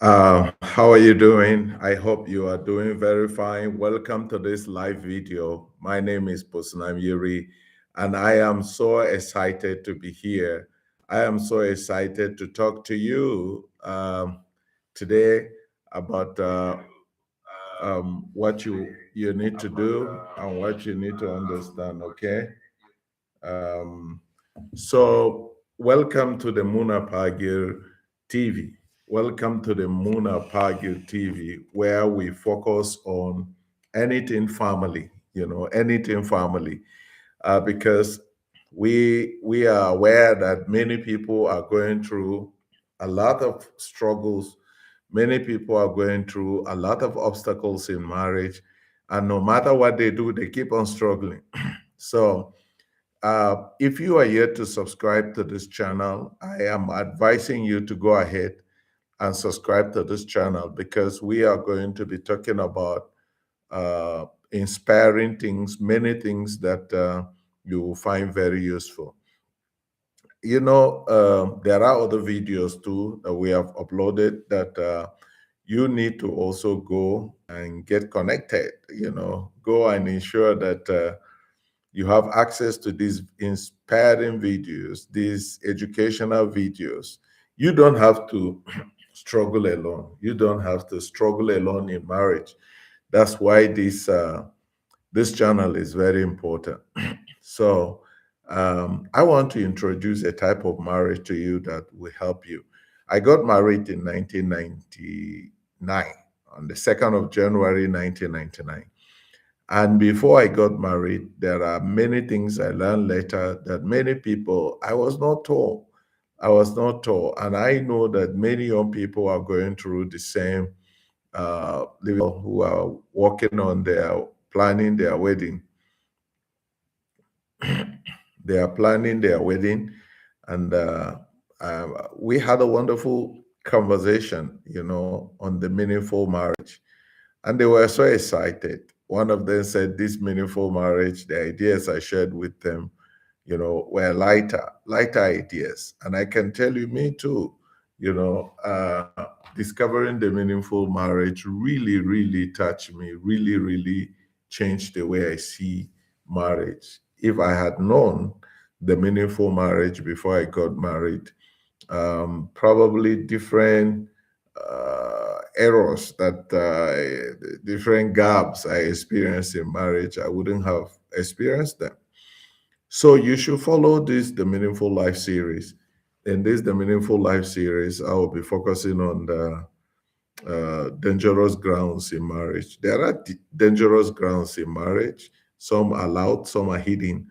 How are you doing? I hope you are doing very fine. Welcome to this live video. My name is Bosunam Yuri, and I am so excited to be here. I am so excited to talk to you today about what you need to do and what you need to understand. Okay. Um, so, welcome to the Muna Pagir TV. Welcome to the Muna Pagir TV, where we focus on anything family, anything family, because we are aware that many people are going through a lot of struggles. Many people are going through a lot of obstacles in marriage, and no matter what they do, they keep on struggling. So, if you are yet to subscribe to this channel, I am advising you to go ahead and subscribe to this channel because we are going to be talking about inspiring things, many things that you will find very useful. There are other videos too that we have uploaded that you need to also go and get connected, go and ensure that. You have access to these inspiring videos, these educational videos. You don't have to struggle alone. You don't have to struggle alone in marriage. That's why this channel is very important. So I want to introduce a type of marriage to you that will help you. I got married in 1999, on the 2nd of January 1999. And before I got married, there are many things I learned later that many people, I was not taught. I was not taught. And I know that many young people are going through the same, who are working on their planning their wedding. They are planning their wedding. And we had a wonderful conversation, on the meaningful marriage. And they were so excited. One of them said, this meaningful marriage, the ideas I shared with them, were lighter ideas. And I can tell you, me too, discovering the meaningful marriage really, really touched me, really, really changed the way I see marriage. If I had known the meaningful marriage before I got married, probably different errors that different gaps I experienced in marriage, I wouldn't have experienced them. So you should follow the Meaningful Life series. In the Meaningful Life series, I will be focusing on the dangerous grounds in marriage. There are dangerous grounds in marriage. Some are loud, some are hidden,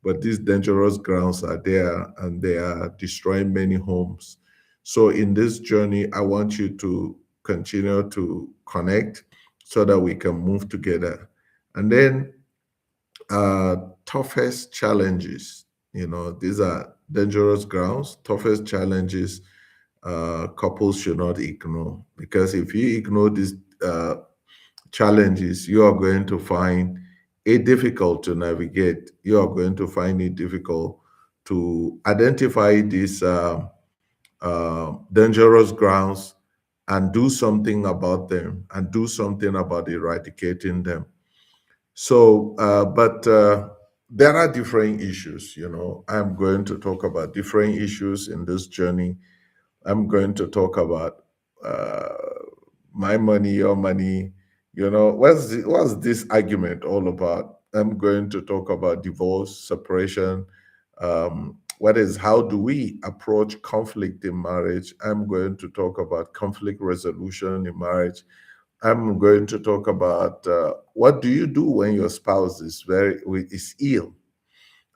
but these dangerous grounds are there and they are destroying many homes. So in this journey, I want you to continue to connect so that we can move together. And then toughest challenges, these are dangerous grounds, toughest challenges couples should not ignore, because if you ignore these challenges, you are going to find it difficult to navigate. You are going to find it difficult to identify these dangerous grounds and do something about them and do something about eradicating them. So, but there are different issues. I'm going to talk about different issues in this journey. I'm going to talk about uh, my money, your money. What's this argument all about? I'm going to talk about divorce, separation. How do we approach conflict in marriage? I'm going to talk about conflict resolution in marriage. I'm going to talk about what do you do when your spouse is ill.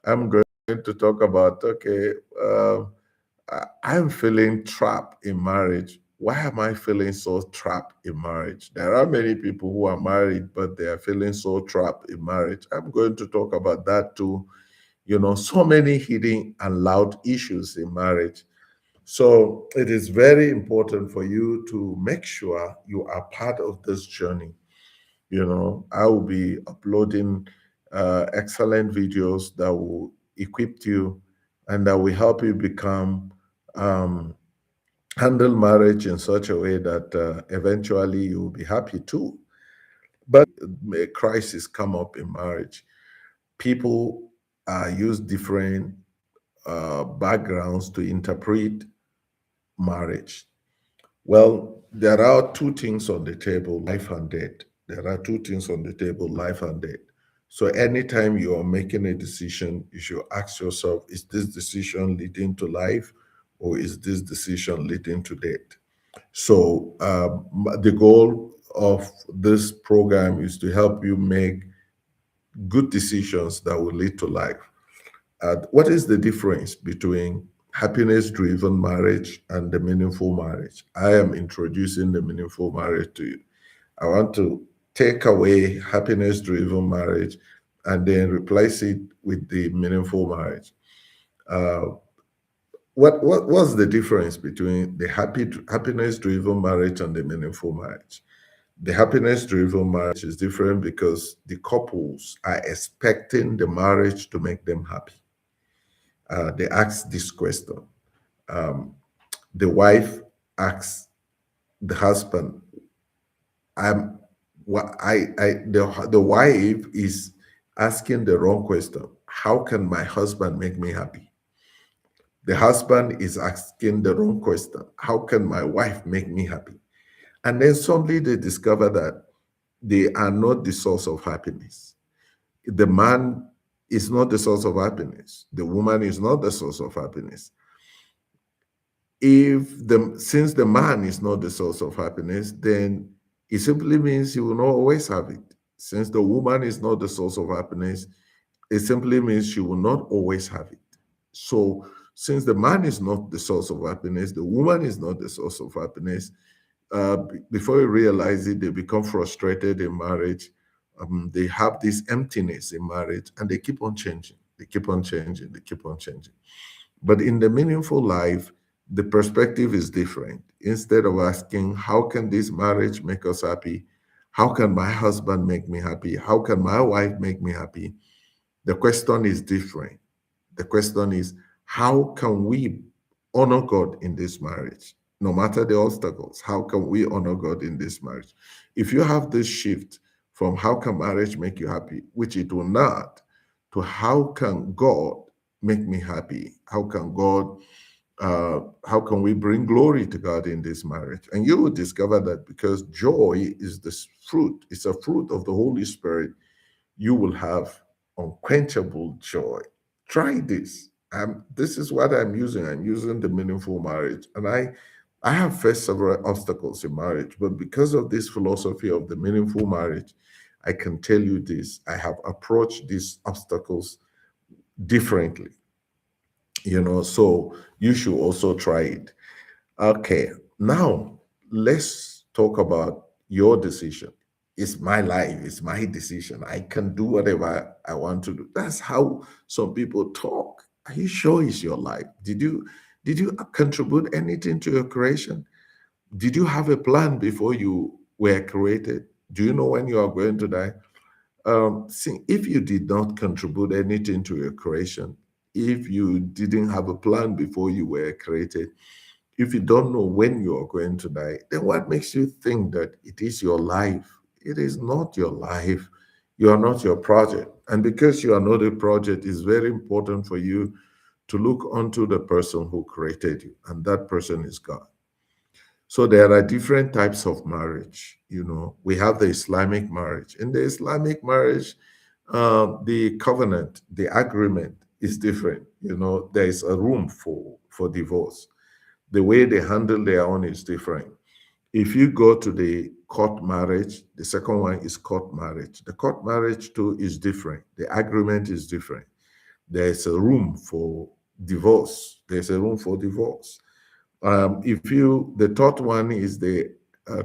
I'm going to talk about, okay, I'm feeling trapped in marriage. Why am I feeling so trapped in marriage? There are many people who are married, but they are feeling so trapped in marriage. I'm going to talk about that too. So many hidden and loud issues in marriage. So it is very important for you to make sure you are part of this journey. I will be uploading excellent videos that will equip you and that will help you become um, handle marriage in such a way that eventually you will be happy too. But a crisis come up in marriage, people use different backgrounds to interpret marriage. Well, there are two things on the table, life and death. There are two things on the table, life and death. So anytime you are making a decision, you should ask yourself, is this decision leading to life or is this decision leading to death? So the goal of this program is to help you make good decisions that will lead to life. What is the difference between happiness driven marriage and the meaningful marriage? I am introducing the meaningful marriage to you. I want to take away happiness driven marriage and then replace it with the meaningful marriage. Uh, what's the difference between the happiness driven marriage and the meaningful marriage? The happiness driven marriage is different because the couples are expecting the marriage to make them happy. They ask this question. Um, the wife asks the husband, I'm the wife is asking the wrong question. How can my husband make me happy? The husband is asking the wrong question. How can my wife make me happy? And then suddenly they discover that they are not the source of happiness. The man is not the source of happiness. The woman is not the source of happiness. If the since the man is not the source of happiness, then it simply means he will not always have it. Since the woman is not the source of happiness, it simply means she will not always have it. So since the man is not the source of happiness, the woman is not the source of happiness. Before you realize it, they become frustrated in marriage. They have this emptiness in marriage, and they keep on changing. They keep on changing. They keep on changing. But in the meaningful life, the perspective is different. Instead of asking, how can this marriage make us happy? How can my husband make me happy? How can my wife make me happy? The question is different. The question is, how can we honor God in this marriage? No matter the obstacles, how can we honor God in this marriage? If you have this shift from how can marriage make you happy, which it will not, to how can God make me happy? How can we bring glory to God in this marriage? And you will discover that because joy is this fruit, it's a fruit of the Holy Spirit, you will have unquenchable joy. Try this. This is what I'm using. I'm using the meaningful marriage. And I have faced several obstacles in marriage, but because of this philosophy of the meaningful marriage, I can tell you this. I have approached these obstacles differently, so you should also try it. Okay, now let's talk about your decision. It's my life, it's my decision. I can do whatever I want to do. That's how some people talk. Are you sure it's your life? Did you contribute anything to your creation? Did you have a plan before you were created? Do you know when you are going to die? See, if you did not contribute anything to your creation, if you didn't have a plan before you were created, if you don't know when you are going to die, then what makes you think that it is your life? It is not your life. You are not your project. And because you are not a project, it's very important for you to look unto the person who created you, and that person is God. So there are different types of marriage. We have the Islamic marriage. In the Islamic marriage, the covenant, the agreement is different. There is a room for divorce. The way they handle their own is different. If you go to the court marriage, the second one is court marriage. The court marriage too is different. The agreement is different. There's a room for divorce. There's a room for divorce. The third one is the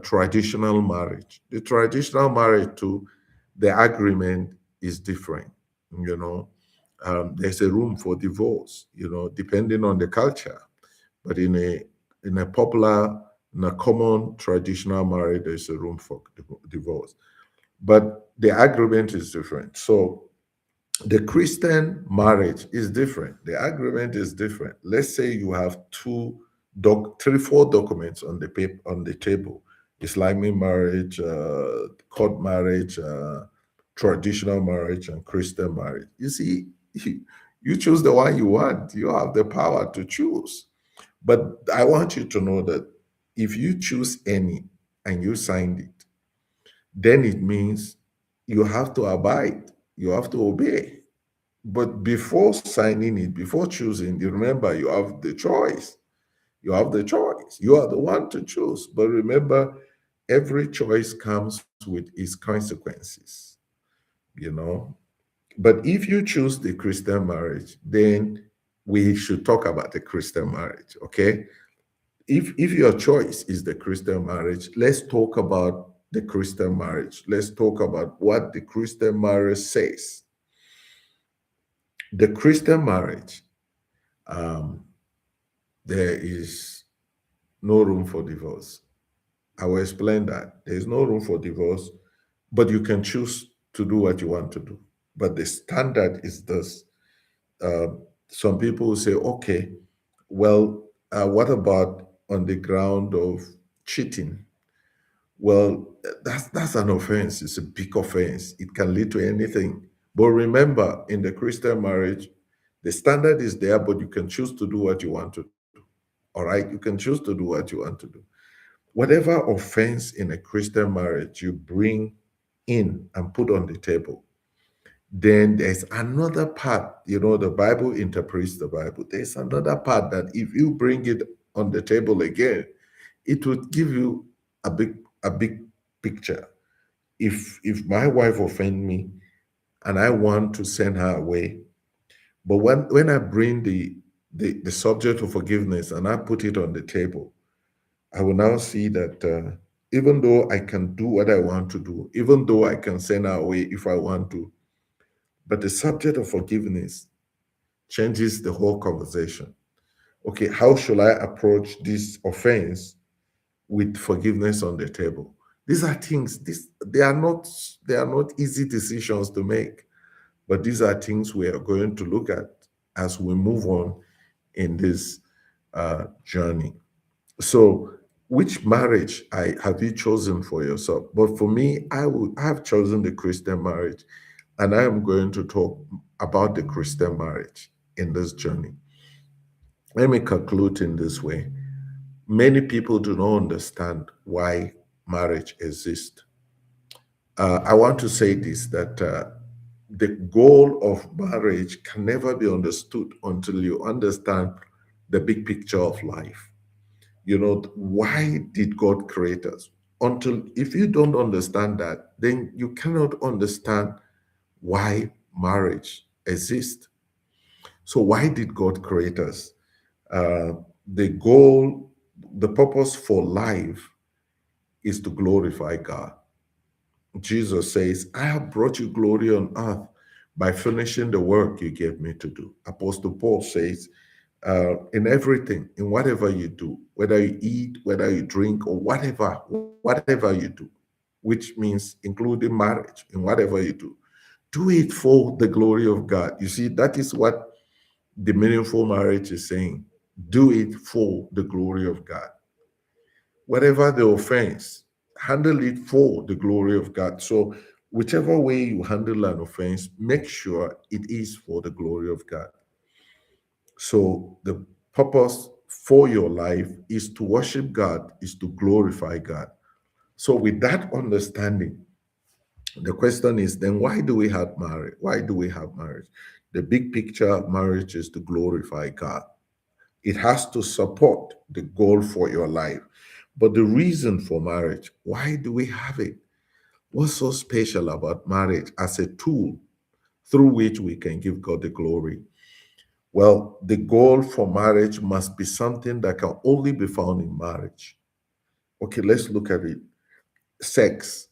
traditional marriage. The traditional marriage too, the agreement is different. You know, there's a room for divorce. Depending on the culture, but in a common traditional marriage, there's a room for divorce. But the agreement is different. So the Christian marriage is different. The agreement is different. Let's say you have two three, four documents on the paper on the table: Islamic marriage, court marriage, traditional marriage, and Christian marriage. You see, you choose the one you want. You have the power to choose. But I want you to know that if you choose any and you signed it, then it means you have to abide, you have to obey. But before signing it, before choosing, you remember you have the choice. You have the choice. You are the one to choose. But remember, every choice comes with its consequences, you know. But if you choose the Christian marriage, then we should talk about the Christian marriage, okay? If your choice is the Christian marriage, let's talk about the Christian marriage. Let's talk about what the Christian marriage says. The Christian marriage, um, there is no room for divorce. I will explain that. There is no room for divorce, but you can choose to do what you want to do. But the standard is this. Uh, some people will say, okay, well, what about on the ground of cheating? Well, that's an offense. It's a big offense. It can lead to anything. But remember, in the Christian marriage, the standard is there, but you can choose to do what you want to do. All right, you can choose to do what you want to do. Whatever offense in a Christian marriage you bring in and put on the table, then there's another part. You know, the Bible interprets the Bible. There's another part that if you bring it on the table again, it would give you a big picture. If my wife offend me and I want to send her away, but when I bring the subject of forgiveness and I put it on the table, I will now see that even though I can do what I want to do, even though I can send her away if I want to, but the subject of forgiveness changes the whole conversation. Okay, how should I approach this offense with forgiveness on the table? These are things, they are not easy decisions to make, but these are things we are going to look at as we move on in this journey. So, which marriage have you chosen for yourself? But for me, I have chosen the Christian marriage, and I am going to talk about the Christian marriage in this journey. Let me conclude in this way. Many people do not understand why marriage exists. I want to say this, that the goal of marriage can never be understood until you understand the big picture of life. You know, why did God create us? Until if you don't understand that, then you cannot understand why marriage exists. So, why did God create us? Uh, the goal, the purpose for life is to glorify God. Jesus says, I have brought you glory on earth by finishing the work you gave me to do. Apostle Paul says, in everything, in whatever you do, whether you eat, whether you drink, or whatever you do, which means including marriage, in whatever you do it for the glory of God. You see, that is what the meaningful marriage is saying. Do it for the glory of God. Whatever the offense, handle it for the glory of God. So, whichever way you handle an offense, make sure it is for the glory of God. So, the purpose for your life is to worship God, is to glorify God. So, with that understanding, the question is then why do we have marriage? Why do we have marriage? The big picture of marriage is to glorify God. It has to support the goal for your life. But the reason for marriage, why do we have it? What's so special about marriage as a tool through which we can give God the glory? Well, the goal for marriage must be something that can only be found in marriage. Okay, let's look at it. Sex.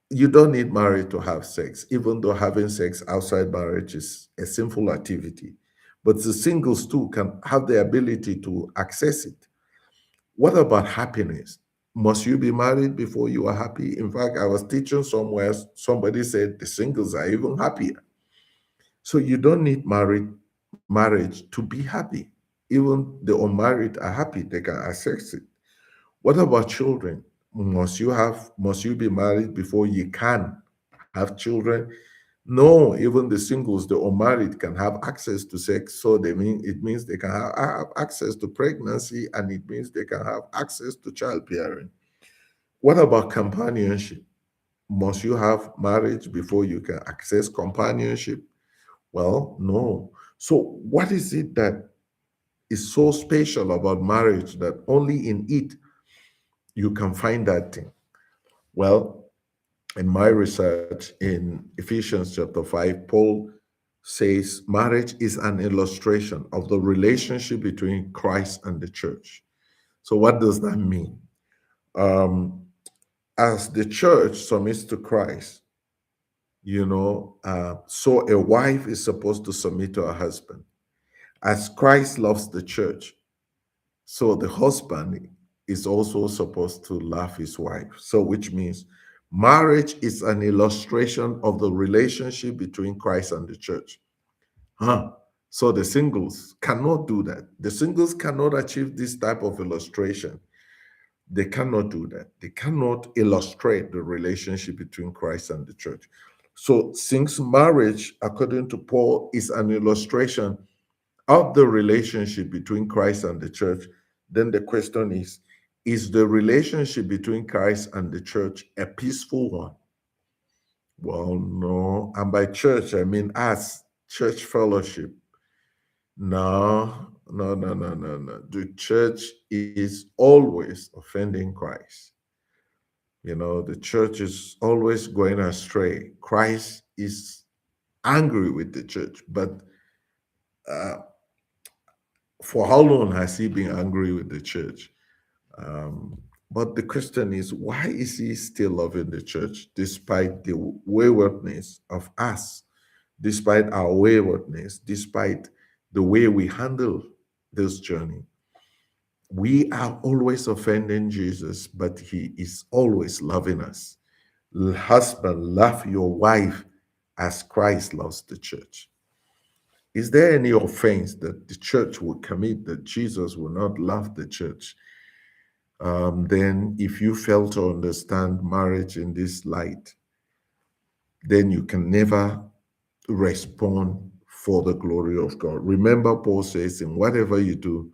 You don't need marriage to have sex, even though having sex outside marriage is a sinful activity. But the singles too can have the ability to access it. What about happiness? Must you be married before you are happy? In fact, I was teaching somewhere, somebody said the singles are even happier. So you don't need marriage to be happy. Even the unmarried are happy, they can access it. What about children? Must you be married before you can have children? No, even the singles, the unmarried can have access to sex. So it means they can have access to pregnancy, and it means they can have access to childbearing. What about companionship? Must you have marriage before you can access companionship? Well, no. So what is it that is so special about marriage that only in it you can find that thing? Well, in my research in Ephesians chapter 5, Paul says marriage is an illustration of the relationship between Christ and the church. So, what does that mean? Um, as the church submits to Christ, so a wife is supposed to submit to her husband. As Christ loves the church, so the husband is also supposed to love his wife. So, which means marriage is an illustration of the relationship between Christ and the church. Huh? So the singles cannot do that. The singles cannot achieve this type of illustration. They cannot do that. They cannot illustrate the relationship between Christ and the church. So, since marriage, according to Paul, is an illustration of the relationship between Christ and the church, then the question is the relationship between Christ and the church a peaceful one? Well, no. And by church, I mean us, church fellowship. No, no, no, no, no, no. The church is always offending Christ. The church is always going astray. Christ is angry with the church, but uh, for how long has he been angry with the church? Um, but the question is, why is he still loving the church despite the waywardness of us, despite our waywardness, despite the way we handle this journey? We are always offending Jesus, but he is always loving us. Husband, love your wife as Christ loves the church. Is there any offense that the church will commit that Jesus will not love the church? Then, if you fail to understand marriage in this light, then you can never respond for the glory of God. Remember, Paul says, in whatever you do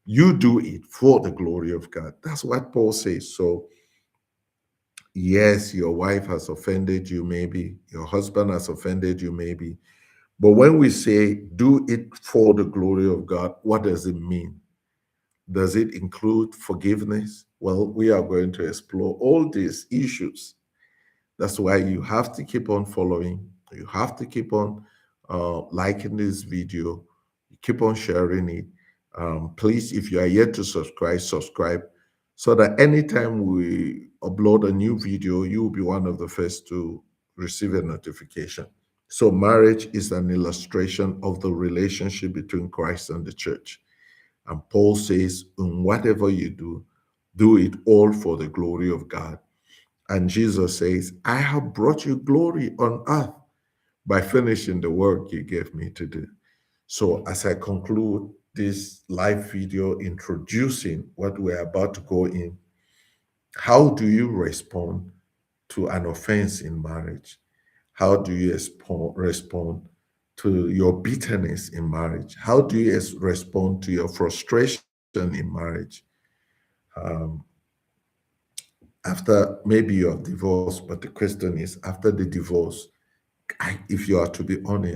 it for the glory of God. That's what Paul says. So, yes, your wife has offended you, maybe. Your husband has offended you, maybe. But when we say do it for the glory of God, what does it mean? Does it include forgiveness? Well, we are going to explore all these issues. That's why you have to keep on following. You have to keep on liking this video. Keep on sharing it. Please, if you are yet to subscribe, subscribe so that anytime we upload a new video, you will be one of the first to receive a notification. So, marriage is an illustration of the relationship between Christ and the church. And Paul says, in whatever you do it all for the glory of God. And Jesus says, I have brought you glory on earth by finishing the work you gave me to do. So, as I conclude this live video introducing what we're about to go in, how do you respond to an offense in marriage? How do you respond to your bitterness in marriage? How do you respond to your frustration in marriage? Um, After maybe you are divorced, but the question is after the divorce, if you are to be honest,